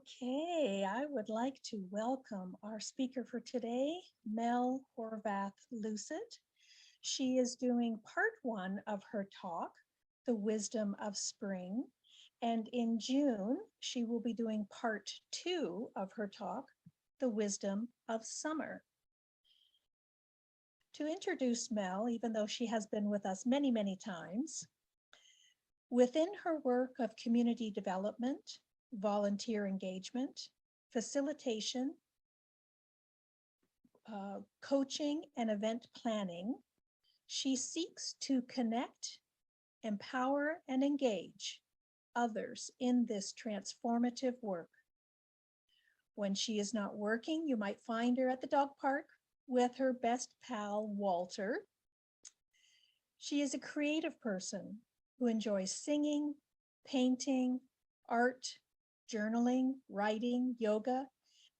Okay, I would like to welcome our speaker for today, Mel Horvath-Lucid. She is doing part one of her talk, The Wisdom of Spring. And in June, she will be doing part two of her talk, The Wisdom of Summer. To introduce Mel, even though she has been with us many, many times, within her work of community development, volunteer engagement, facilitation, coaching, and event planning, she seeks to connect, empower, and engage others in this transformative work. When she is not working, you might find her at the dog park with her best pal, Walter. She is a creative person who enjoys singing, painting, art, journaling, writing, yoga,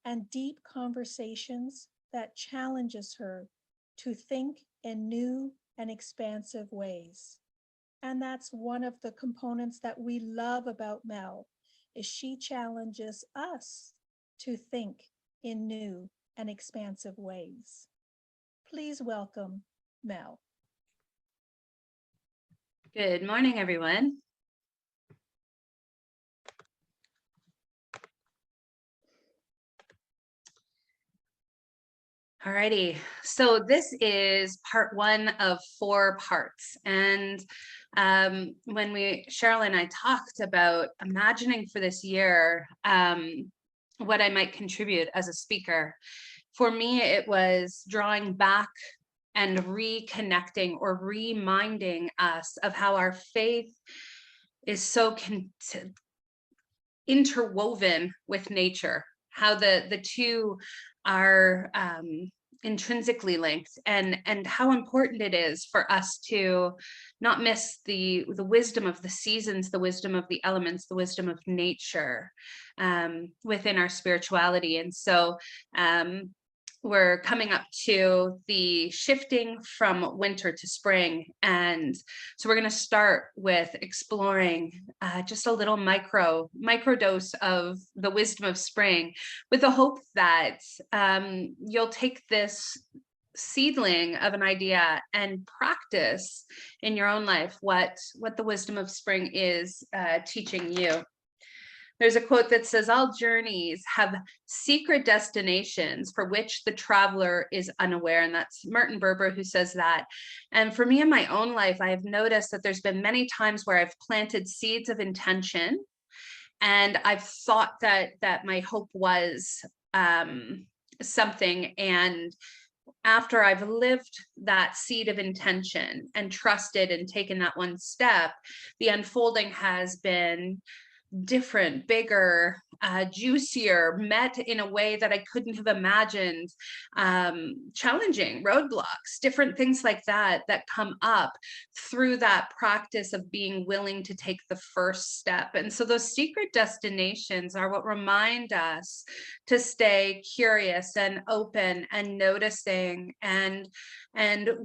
and deep conversations that challenges her to think in new and expansive ways. And that's one of the components that we love about Mel, is she challenges us to think in new and expansive ways. Please welcome Mel. Good morning, everyone. Alrighty, so this is part one of 4 parts. And when Cheryl and I talked about imagining for this year, what I might contribute as a speaker, for me, it was drawing back and reconnecting or reminding us of how our faith is so interwoven with nature, how the two are intrinsically linked, and how important it is for us to not miss the wisdom of the seasons, the wisdom of the elements, the wisdom of nature within our spirituality. And so we're coming up to the shifting from winter to spring. And so we're going to start with exploring just a little micro dose of the wisdom of spring, with the hope that you'll take this seedling of an idea and practice in your own life what the wisdom of spring is teaching you. There's a quote that says, "All journeys have secret destinations for which the traveler is unaware." And that's Martin Berber who says that. And for me in my own life, I have noticed that there's been many times where I've planted seeds of intention, and I've thought that my hope was something. And after I've lived that seed of intention and trusted and taken that one step, the unfolding has been different, bigger, juicier, met in a way that I couldn't have imagined, challenging roadblocks, different things like that come up through that practice of being willing to take the first step. And so those secret destinations are what remind us to stay curious and open and noticing, and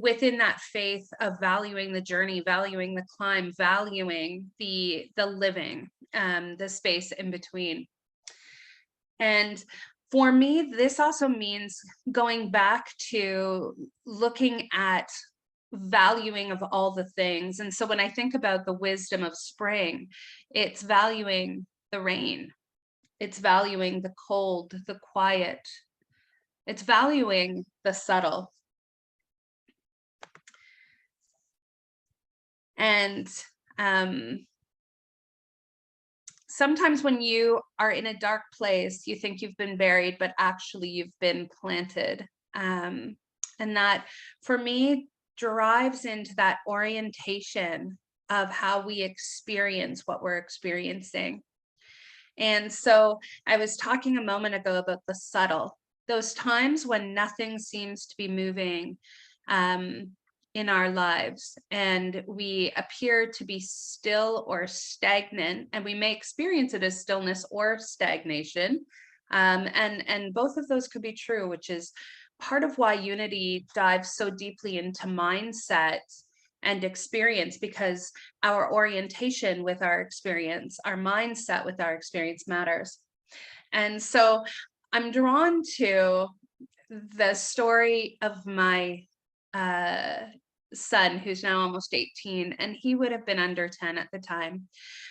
within that faith of valuing the journey, valuing the climb, valuing the living, the space in between. And for me, this also means going back to looking at valuing of all the things. And so when I think about the wisdom of spring, it's valuing the rain, it's valuing the cold, the quiet, it's valuing the subtle. And sometimes when you are in a dark place, you think you've been buried, but actually you've been planted. And that, for me, drives into that orientation of how we experience what we're experiencing. And so I was talking a moment ago about the subtle, those times when nothing seems to be moving in our lives, and we appear to be still or stagnant, and we may experience it as stillness or stagnation, and both of those could be true, which is part of why Unity dives so deeply into mindset and experience, because our orientation with our experience, our mindset with our experience matters. And so I'm drawn to the story of my son, who's now almost 18, and he would have been under 10 at the time.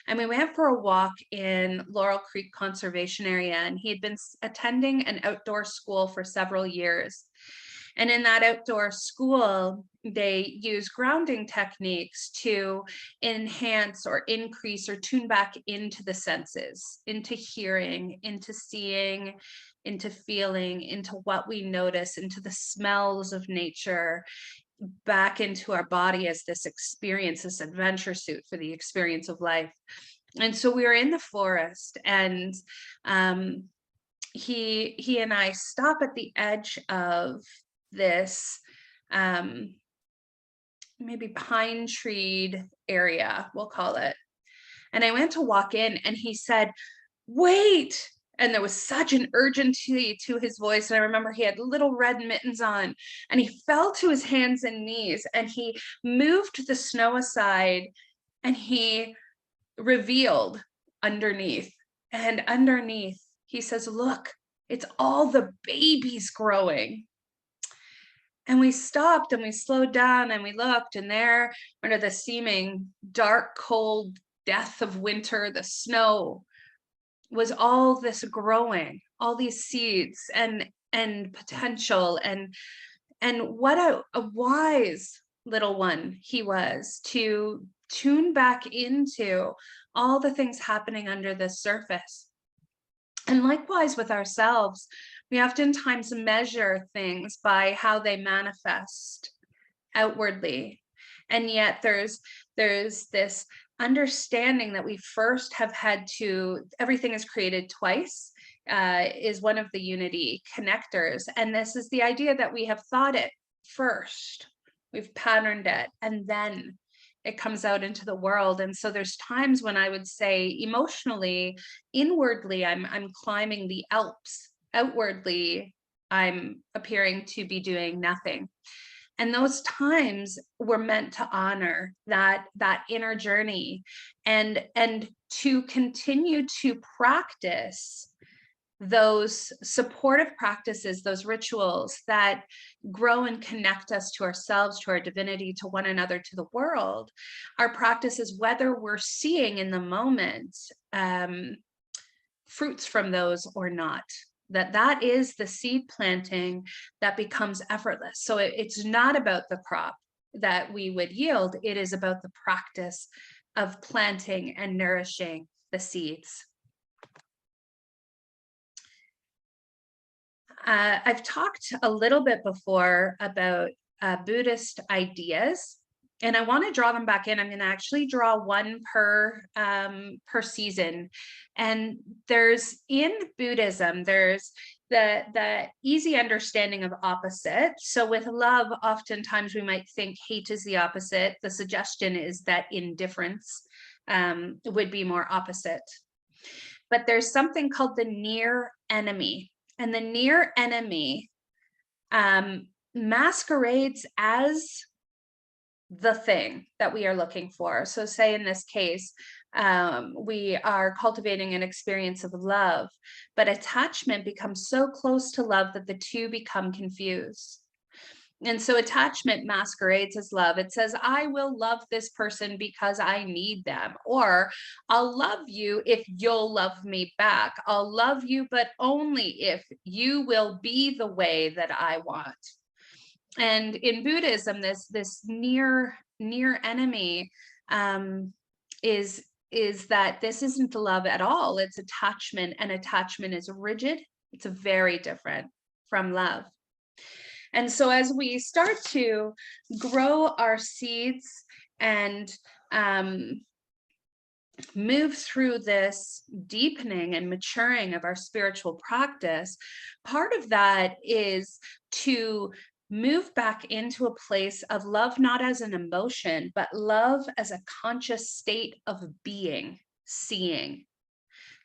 And we went for a walk in Laurel Creek Conservation Area, and he had been attending an outdoor school for several years. And in that outdoor school, they use grounding techniques to enhance or increase or tune back into the senses, into hearing, into seeing, into feeling, into what we notice, into the smells of nature, back into our body as this experience, this adventure suit for the experience of life. And so we were in the forest, and he and I stop at the edge of this maybe pine treed area, we'll call it. And I went to walk in, and he said, "Wait." And there was such an urgency to his voice. And I remember he had little red mittens on, and he fell to his hands and knees, and he moved the snow aside, and he revealed underneath. And underneath, he says, "Look, it's all the babies growing." And we stopped and we slowed down and we looked, and there, under the seeming dark, cold death of winter, the snow, was all this growing, all these seeds and potential, and what a wise little one he was to tune back into all the things happening under the surface. And likewise with ourselves, we oftentimes measure things by how they manifest outwardly. And yet there's this understanding that we first have had to, everything is created twice, is one of the unity connectors. And this is the idea that we have thought it first, we've patterned it, and then it comes out into the world. And so there's times when I would say emotionally, inwardly, I'm climbing the Alps. Outwardly, I'm appearing to be doing nothing. And those times were meant to honor that inner journey, and to continue to practice those supportive practices, those rituals that grow and connect us to ourselves, to our divinity, to one another, to the world. Our practices, whether we're seeing in the moment fruits from those or not. That is the seed planting that becomes effortless. So it's not about the crop that we would yield. It is about the practice of planting and nourishing the seeds. I've talked a little bit before about Buddhist ideas, and I want to draw them back in. I'm going to actually draw one per season. And there's, in Buddhism, there's the easy understanding of opposite. So with love, oftentimes we might think hate is the opposite. The suggestion is that indifference would be more opposite. But there's something called the near enemy. And the near enemy masquerades as the thing that we are looking for. So say in this case, we are cultivating an experience of love, but attachment becomes so close to love that the two become confused. And so attachment masquerades as love. It says, I will love this person because I need them, or I'll love you if you'll love me back. I'll love you, but only if you will be the way that I want. And in Buddhism, this near enemy is that this isn't love at all. It's attachment, and attachment is rigid. It's very different from love. And so as we start to grow our seeds and move through this deepening and maturing of our spiritual practice, part of that is to move back into a place of love, not as an emotion, but love as a conscious state of being, seeing.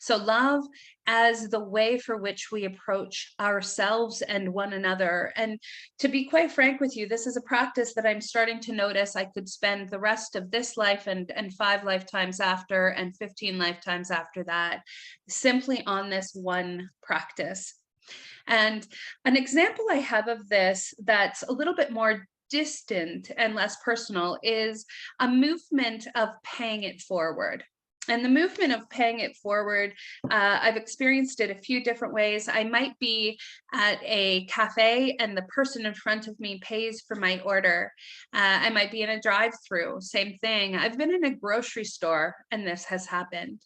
So love as the way for which we approach ourselves and one another. And to be quite frank with you, this is a practice that I'm starting to notice I could spend the rest of this life and 5 lifetimes after and 15 lifetimes after that, simply on this one practice. And an example I have of this that's a little bit more distant and less personal is a movement of paying it forward. And the movement of paying it forward, I've experienced it a few different ways. I might be at a cafe and the person in front of me pays for my order. I might be in a drive-through, same thing. I've been in a grocery store and this has happened.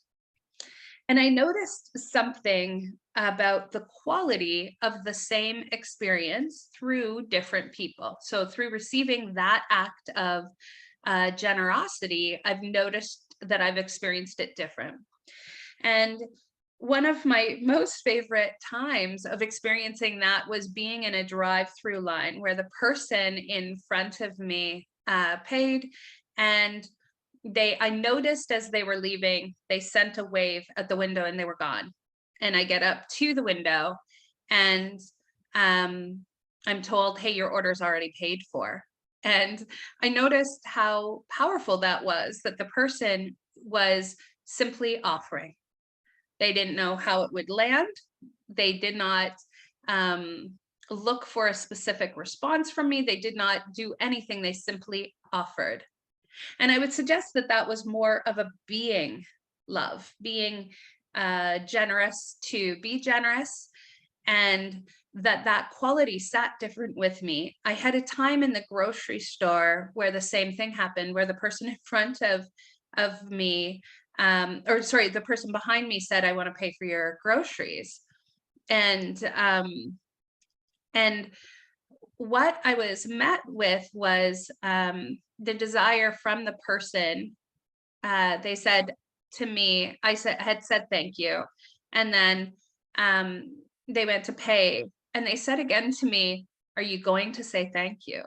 And I noticed something about the quality of the same experience through different people. So through receiving that act of generosity, I've noticed that I've experienced it different. And one of my most favorite times of experiencing that was being in a drive-through line where the person in front of me paid, and I noticed as they were leaving, they sent a wave at the window and they were gone. And I get up to the window and I'm told, hey, your order's already paid for. And I noticed how powerful that was, that the person was simply offering. They didn't know how it would land. They did not look for a specific response from me. They did not do anything. They simply offered. And I would suggest that that was more of a being love, being generous to be generous, and that quality sat different with me. I had a time in the grocery store where the same thing happened, where the person in front of me, the person behind me said, I want to pay for your groceries. And what I was met with was the desire from the person. They said to me, had said thank you, and then they went to pay, and they said again to me, are you going to say thank you?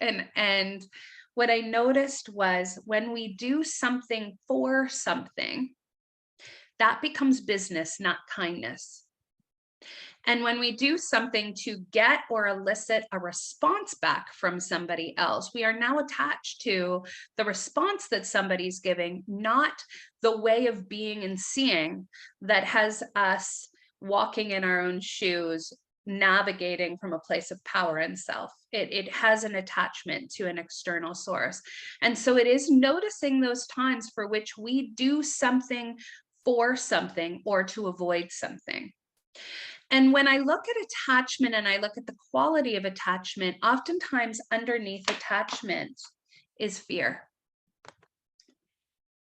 And what I noticed was when we do something for something, that becomes business, not kindness. And when we do something to get or elicit a response back from somebody else, we are now attached to the response that somebody's giving, not the way of being and seeing that has us walking in our own shoes, navigating from a place of power and self. It has an attachment to an external source. And so it is noticing those times for which we do something for something or to avoid something. And when I look at attachment and I look at the quality of attachment, oftentimes underneath attachment is fear.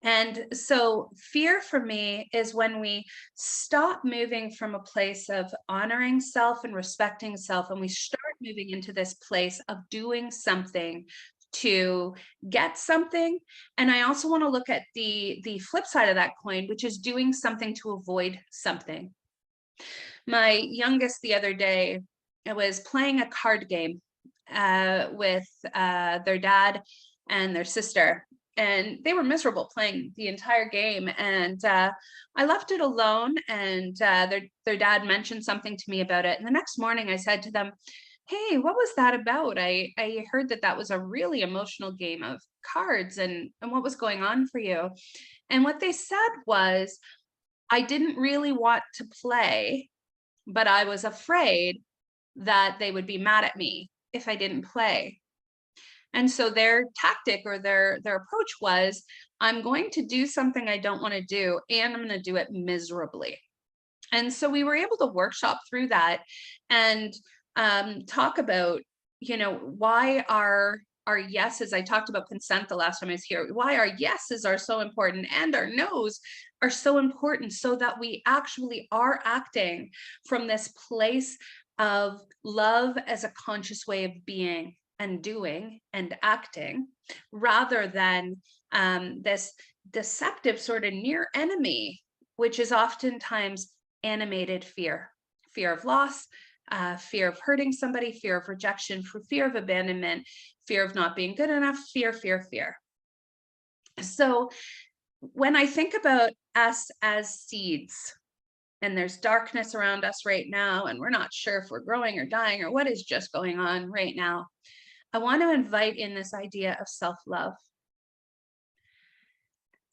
And so fear for me is when we stop moving from a place of honoring self and respecting self, and we start moving into this place of doing something to get something. And I also want to look at the flip side of that coin, which is doing something to avoid something. My youngest the other day was playing a card game with their dad and their sister, and they were miserable playing the entire game. And I left it alone, and their dad mentioned something to me about it. And the next morning I said to them, hey, what was that about? I heard that was a really emotional game of cards, and what was going on for you? And what they said was, I didn't really want to play, but I was afraid that they would be mad at me if I didn't play. And so their tactic or their approach was, I'm going to do something I don't want to do, and I'm going to do it miserably. And so we were able to workshop through that and talk about, why our yeses, I talked about consent the last time I was here, why our yeses are so important and our nos are so important, so that we actually are acting from this place of love as a conscious way of being and doing and acting, rather than this deceptive sort of near enemy, which is oftentimes animated fear of loss, fear of hurting somebody, fear of rejection, fear of abandonment, fear of not being good enough, fear. So when I think about us as seeds, and there's darkness around us right now, and we're not sure if we're growing or dying or what is just going on right now, I want to invite in this idea of self-love.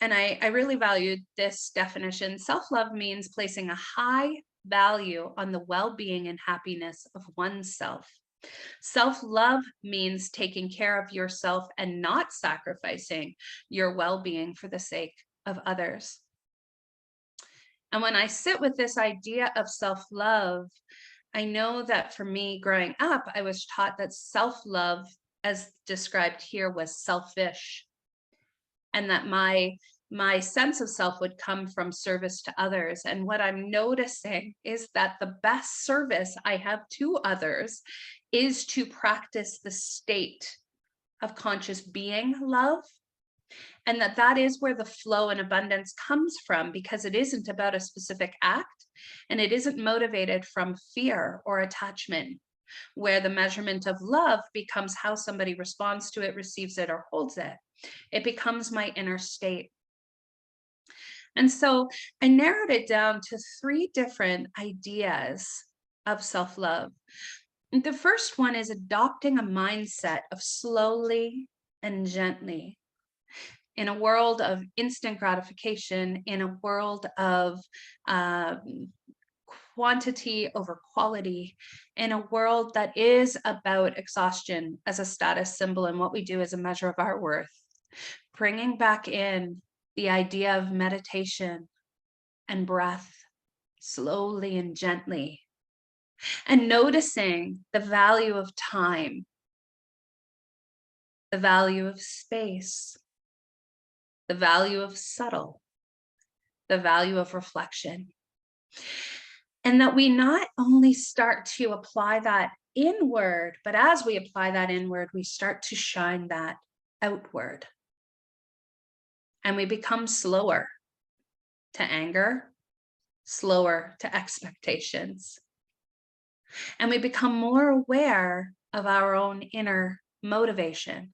And I really valued this definition. Self-love means placing a high value on the well-being and happiness of oneself. Self-love means taking care of yourself and not sacrificing your well-being for the sake of others. And when I sit with this idea of self-love, I know that for me growing up, I was taught that self-love, as described here, was selfish, and that my sense of self would come from service to others. And what I'm noticing is that the best service I have to others is to practice the state of conscious being love, and that is where the flow and abundance comes from, because it isn't about a specific act, and it isn't motivated from fear or attachment, where the measurement of love becomes how somebody responds to it, receives it, or holds it. It becomes my inner state. And so I narrowed it down to 3 different ideas of self-love. The first one is adopting a mindset of slowly and gently. In a world of instant gratification, in a world of quantity over quality, in a world that is about exhaustion as a status symbol and what we do as a measure of our worth, bringing back in the idea of meditation and breath slowly and gently, and noticing the value of time, the value of space, the value of subtle, the value of reflection. And that we not only start to apply that inward, but as we apply that inward, we start to shine that outward. And we become slower to anger, slower to expectations. And we become more aware of our own inner motivation.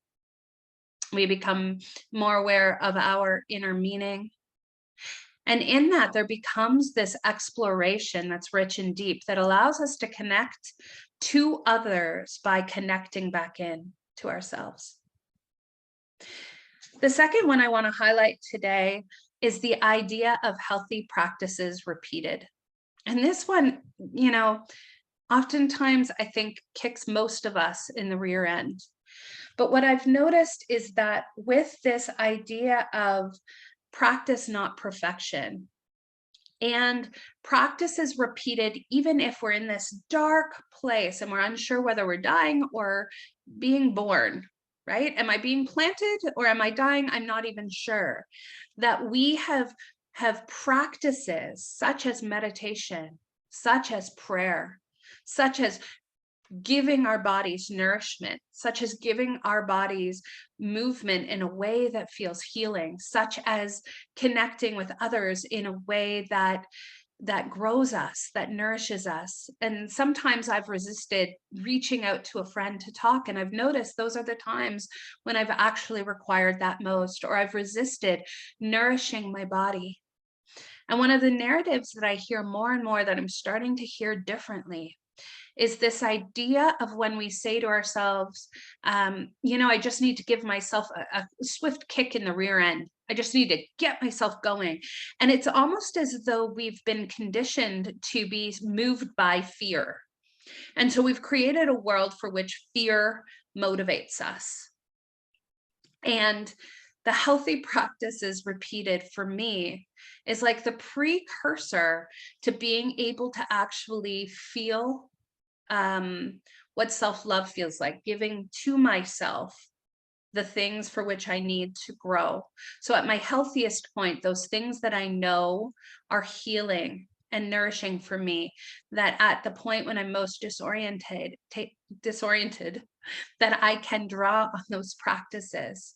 We become more aware of our inner meaning. And in that, there becomes this exploration that's rich and deep that allows us to connect to others by connecting back in to ourselves. The second one I want to highlight today is the idea of healthy practices repeated. And this one, oftentimes I think kicks most of us in the rear end. But what I've noticed is that with this idea of practice, not perfection, and practice is repeated even if we're in this dark place and we're unsure whether we're dying or being born, right? Am I being planted or am I dying? I'm not even sure. That we have practices such as meditation, such as prayer, such as giving our bodies nourishment, such as giving our bodies movement in a way that feels healing, such as connecting with others in a way that grows us, that nourishes us. And sometimes I've resisted reaching out to a friend to talk, and I've noticed those are the times when I've actually required that most, or I've resisted nourishing my body. And one of the narratives that I hear more and more that I'm starting to hear differently is this idea of when we say to ourselves, I just need to give myself a swift kick in the rear end. I just need to get myself going. And it's almost as though we've been conditioned to be moved by fear. And so we've created a world for which fear motivates us. And the healthy practices repeated for me is like the precursor to being able to actually feel what self-love feels like, giving to myself the things for which I need to grow. So at my healthiest point, those things that I know are healing and nourishing for me, that at the point when I'm most disoriented, that I can draw on those practices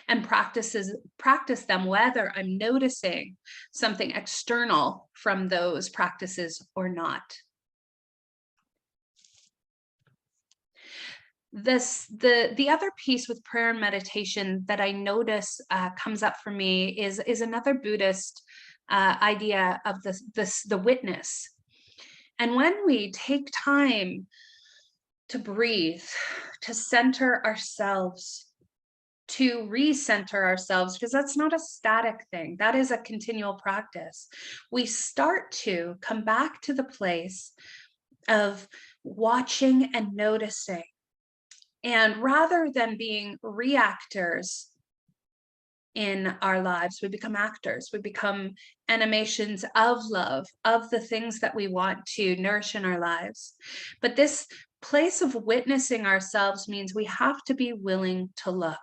and practice them, whether I'm noticing something external from those practices or not. The other piece with prayer and meditation that I notice comes up for me is another Buddhist idea of the witness. And when we take time to breathe, to center ourselves, to recenter ourselves, because that's not a static thing, that is a continual practice. We start to come back to the place of watching and noticing. And rather than being reactors in our lives, we become actors. We become animations of love, of the things that we want to nourish in our lives. But this place of witnessing ourselves means we have to be willing to look.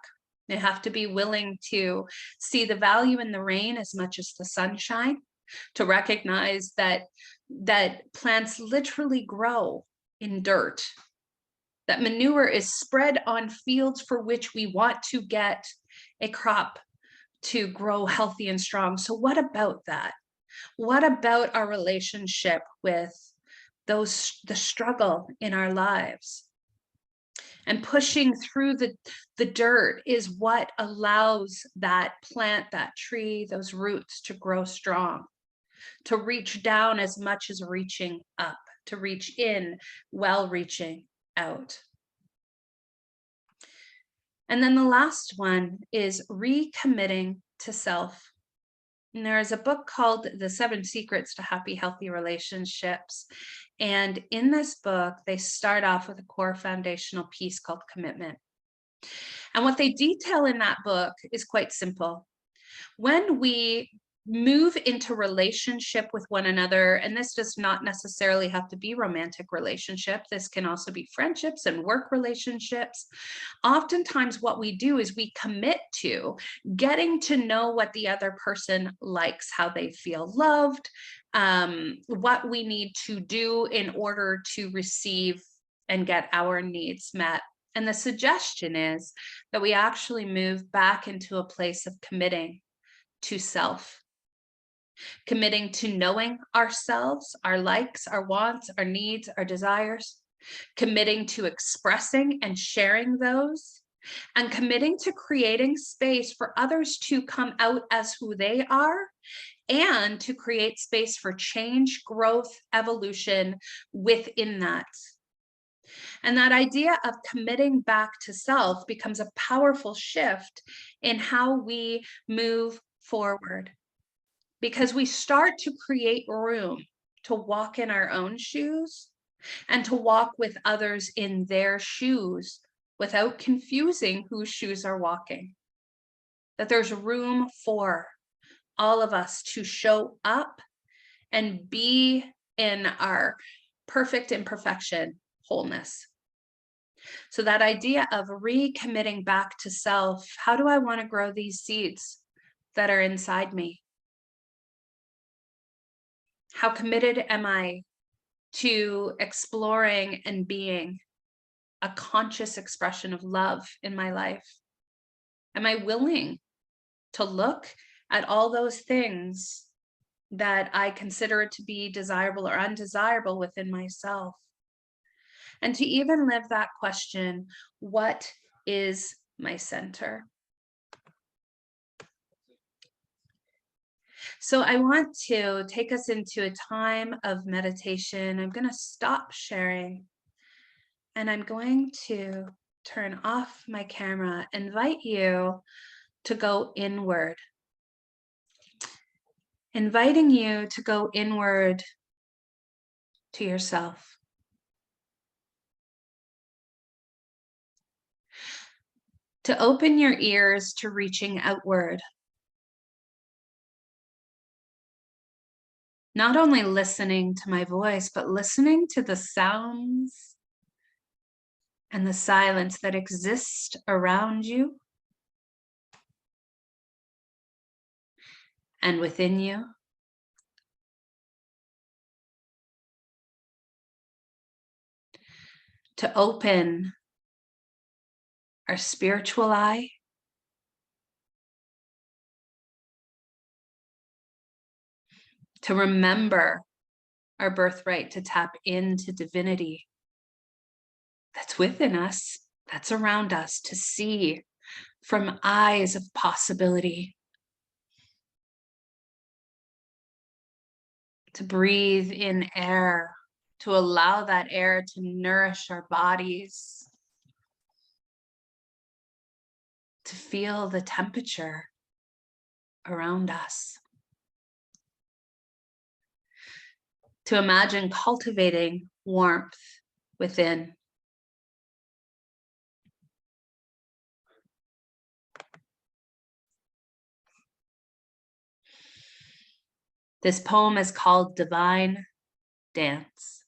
We have to be willing to see the value in the rain as much as the sunshine, to recognize that plants literally grow in dirt, that manure is spread on fields for which we want to get a crop to grow healthy and strong. So what about that? What about our relationship with the struggle in our lives? And pushing through the dirt is what allows that plant, that tree, those roots to grow strong, to reach down as much as reaching up, to reach in while reaching out. And then the last one is recommitting to self. And there is a book called The 7 Secrets to Happy, Healthy Relationships. And in this book, they start off with a core foundational piece called commitment. And what they detail in that book is quite simple. When we move into relationship with one another, and this does not necessarily have to be romantic relationship, this can also be friendships and work relationships. Oftentimes what we do is we commit to getting to know what the other person likes, how they feel loved, what we need to do in order to receive and get our needs met. And the suggestion is that we actually move back into a place of committing to self, committing to knowing ourselves, our likes, our wants, our needs, our desires, committing to expressing and sharing those, and committing to creating space for others to come out as who they are, and to create space for change, growth, evolution within that. And that idea of committing back to self becomes a powerful shift in how we move forward, because we start to create room to walk in our own shoes and to walk with others in their shoes without confusing whose shoes are walking. That there's room for all of us to show up and be in our perfect imperfection, wholeness. So that idea of recommitting back to self, how do I want to grow these seeds that are inside me? How committed am I to exploring and being a conscious expression of love in my life? Am I willing to look at all those things that I consider to be desirable or undesirable within myself? And to even live that question, what is my center? So I want to take us into a time of meditation. I'm going to stop sharing and I'm going to turn off my camera, invite you to go inward. Inviting you to go inward to yourself. To open your ears to reaching outward. Not only listening to my voice, but listening to the sounds and the silence that exist around you and within you. To open our spiritual eye, to remember our birthright, to tap into divinity that's within us, that's around us to see from eyes of possibility, to breathe in air, to allow that air to nourish our bodies, to feel the temperature around us, to imagine cultivating warmth within. This poem is called Divine Dance.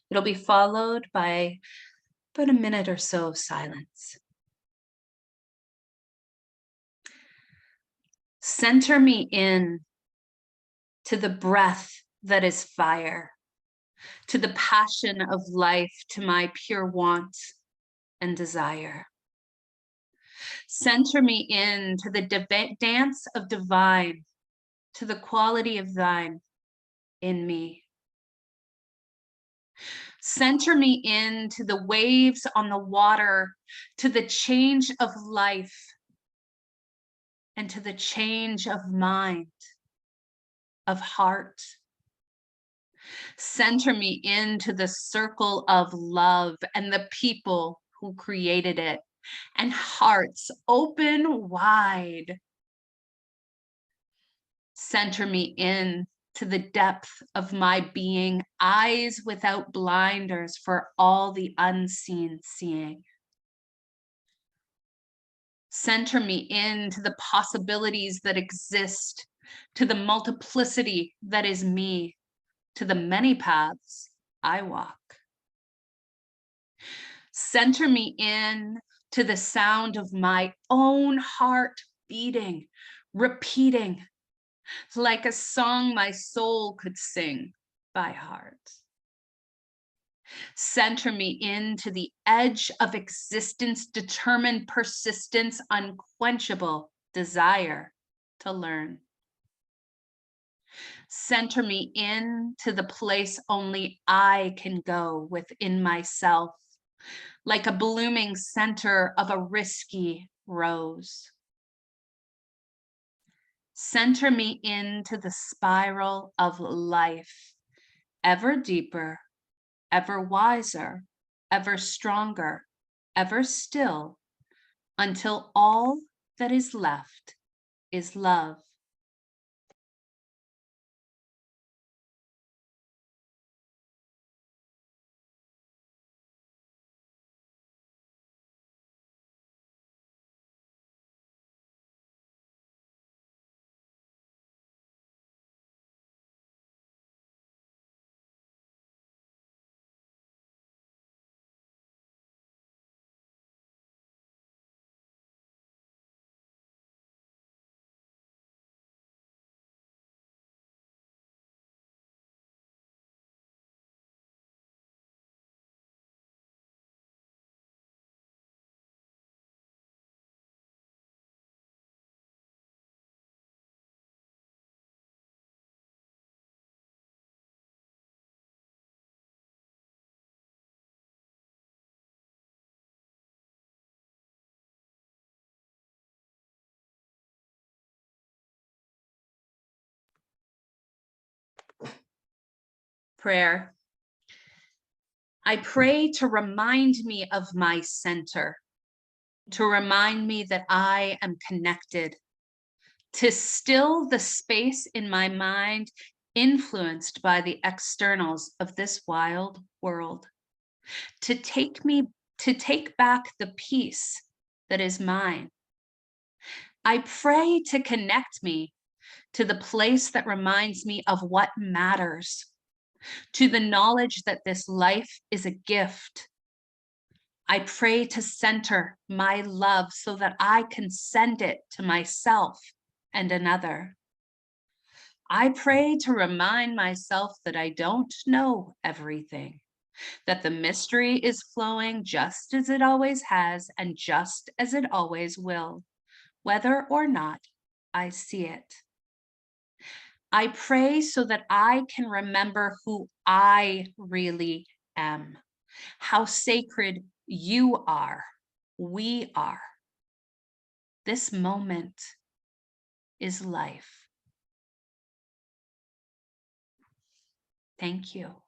It'll be followed by about a minute or so of silence. Center me in to the breath that is fire, to the passion of life, to my pure want and desire. Center me in to the dance of divine, to the quality of thine in me. Center me in to the waves on the water, to the change of life, and to the change of mind, of heart. Center me into the circle of love and the people who created it, and hearts open wide. Center me in to the depth of my being, eyes without blinders for all the unseen seeing. Center me in to the possibilities that exist, to the multiplicity that is me, to the many paths I walk. Center me in to the sound of my own heart beating, repeating, like a song my soul could sing by heart. Center me into the edge of existence, determined persistence, unquenchable desire to learn. Center me in to the place only I can go within myself, like a blooming center of a risky rose. Center me into the spiral of life, ever deeper, ever wiser, ever stronger, ever still, until all that is left is love. Prayer. I pray to remind me of my center, to remind me that I am connected, to still the space in my mind influenced by the externals of this wild world, to take back the peace that is mine. I pray to connect me to the place that reminds me of what matters, to the knowledge that this life is a gift. I pray to center my love so that I can send it to myself and another. I pray to remind myself that I don't know everything, that the mystery is flowing just as it always has and just as it always will, whether or not I see it. I pray so that I can remember who I really am, how sacred you are, we are. This moment is life. Thank you.